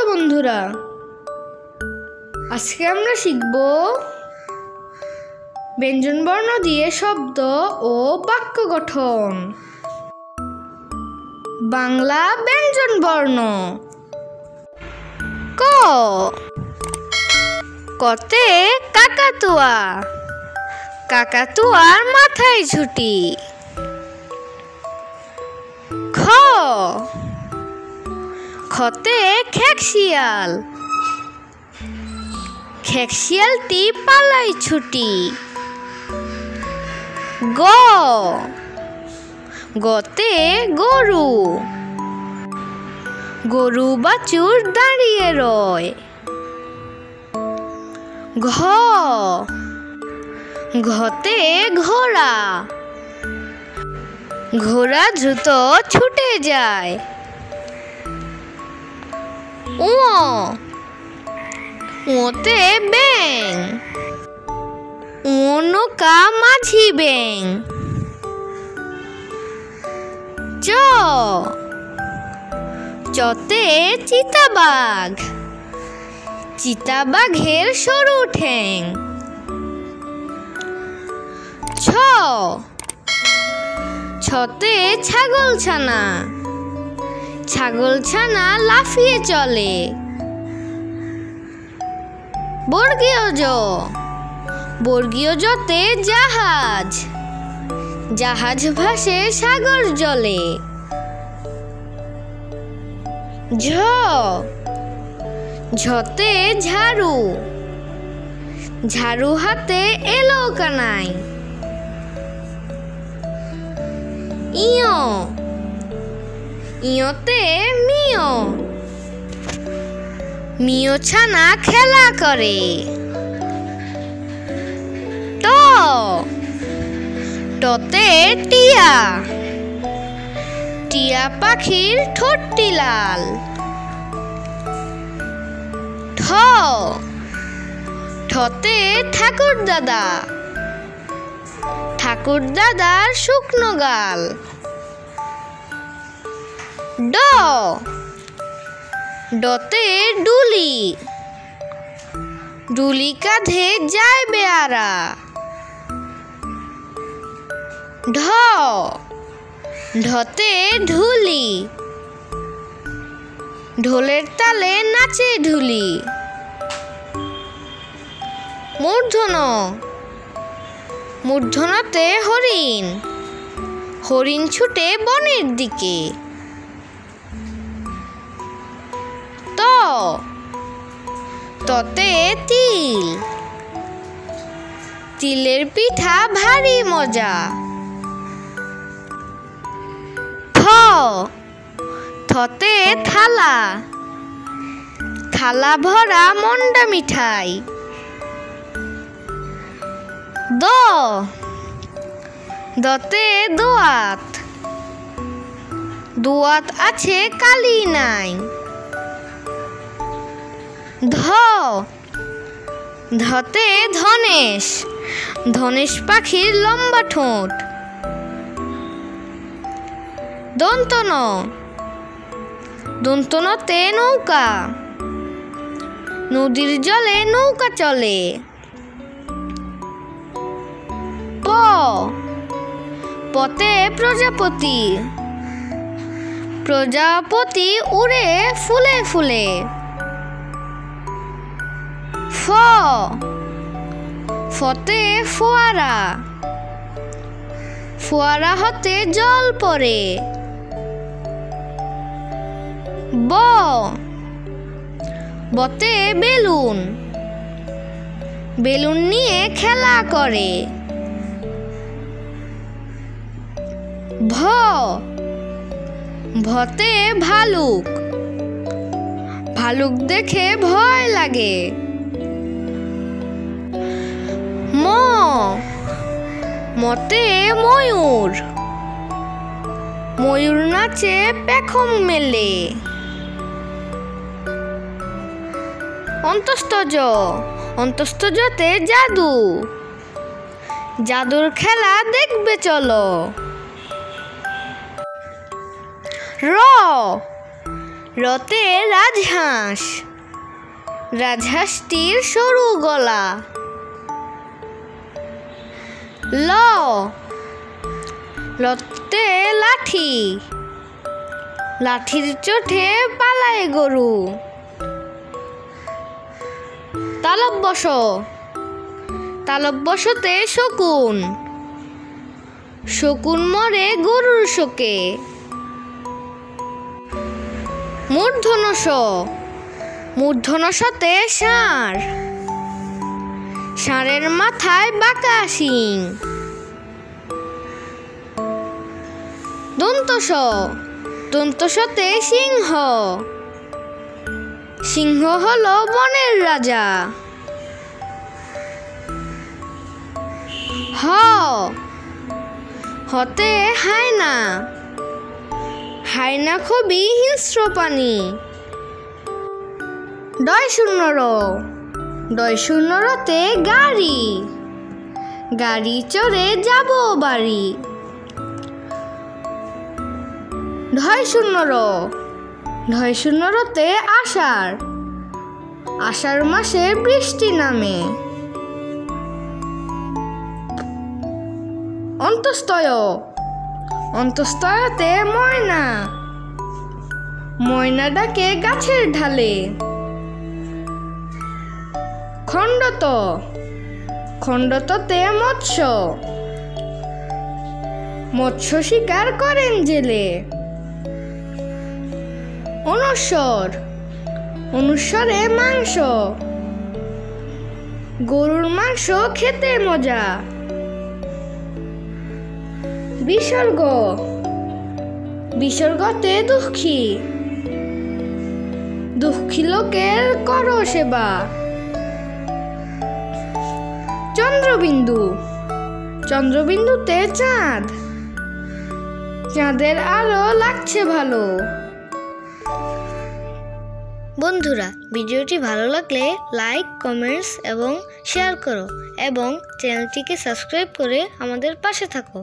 Hello বন্ধুরা, আজকে আমরা শিখব ব্যঞ্জনবর্ণ দিয়ে শব্দ ও বাক্য গঠন। বাংলা ব্যঞ্জনবর্ণ। ক, কতে কাকাতুয়া, কাকাতুয়ার মাথায় ঝুঁটি। খ, খতে খেকশিয়াল, খেকশিয়ালটি পালাই ছুটি। গ, গতে গরু, গরু বাছুর দাঁড়িয়ে রয়। ঘ, ঘতে ঘোড়া, ঘোড়া দ্রুত ছুটে যায়। উ, ওতে ব্যাঙ, ও নৌকা মাঝি ব্যাঙ। চ, চতে চিতাবাঘ, চিতাবাঘের সরু ঠ্যাং। ছ, ছতে ছাগলছানা, ছাগলছানা লাফিয়ে চলে। বর্গীয় জ, বর্গীয় জতে জাহাজ, জাহাজ ভাসে সাগর জলে। ঝ, ঝতে ঝাড়ু, ঝাড়ু হাতে এলো কানাই। ইয়, ইয়তে মিয়, মিয় ছানা খেলা করে। ট, টতে টিয়া, টিয়া পাখির ঠোঁটটি লাল। ঠ, ঠতে ঠাকুর দাদা, ঠাকুর দাদার শুকনো গাল। ড, ডতে ডুলি, ডুলি কাঁধে যায় বেয়ারা। ঢ, ঢতে ঢুলি, ঢোলের তালে নাচে ঢুলি। মূর্ধন্য, মূর্ধন্যতে হরিণ, হরিণ ছুটে বনের দিকে। ত, ততে তিল, তিলের পিঠা ভারী মজা। থ, থতে থালা, থালা ভরা মন্ডা মিঠাই। দ, দতে দোয়াত, দোয়াত আছে কালি নাই। ধ, ধতে ধনেশ, ধনেশ পাখির লম্বা ঠোঁট। দন্তন, দন্তনতে নৌকা, নদীর জলে নৌকা চলে। প, পতে প্রজাপতি, প্রজাপতি উড়ে ফুলে ফুলে। ফ, ফতে ফোয়ারা, ফোয়ারা হতে জল পড়ে। ব, বতে বেলুন, বেলুন নিয়ে খেলা করে। ভ, ভতে ভালুক, ভালুক দেখে ভয় লাগে। ম, মতে ময়ূর, ময়ূর নাচে পেখম মেলে। অন্তস্থ জ, অন্তস্থ জতে জাদু, জাদুর খেলা দেখবে চলো। র, রতে রাজহাঁস, রাজহাঁসটির সরু গলা। ল, লতে লাঠি, লাঠির চোটে পালায় গরু। তালব্যশ, তালব্যশতে শকুন, শকুন মরে গরুর শোকে। মূর্ধনশ, মূর্ধনশতে ষাঁড়, ষাঁড়ের মাথায় বাঁকা শিং। দন্তস, দন্তসতে সিংহ, সিংহ হলো বনের রাজা। হ, হতে হায়না, হায়না খুবই হিংস্র প্রাণী। ডয় শূন্য র, ডয় শূন্য রতে গাড়ি, গাড়ি চড়ে যাব বাড়ি। ঢয় শূন্য র, ঢয় শূন্য রতে আষাঢ়, আষাঢ় মাসে বৃষ্টি নামে। অন্তস্তয়, অন্তস্তয়তে ময়না, ময়না ডাকে গাছের ঢালে। খণ্ডত, খণ্ডততে মৎস্য, মৎস্য শিকার করেন জেলে। অনুস্বর, অনুস্বরে মাংস, গরুর মাংস খেতে মজা। বিসর্গ, বিসর্গতে দুঃখী, দুঃখী লোকের কর সেবা। চন্দ্রবিন্দু, চন্দ্রবিন্দুতে চাঁদ, চাঁদের আলো লাগছে ভালো। বন্ধুরা, ভিডিওটি ভালো লাগলে লাইক, কমেন্টস এবং শেয়ার করো এবং চ্যানেলটিকে সাবস্ক্রাইব করে আমাদের পাশে থাকো।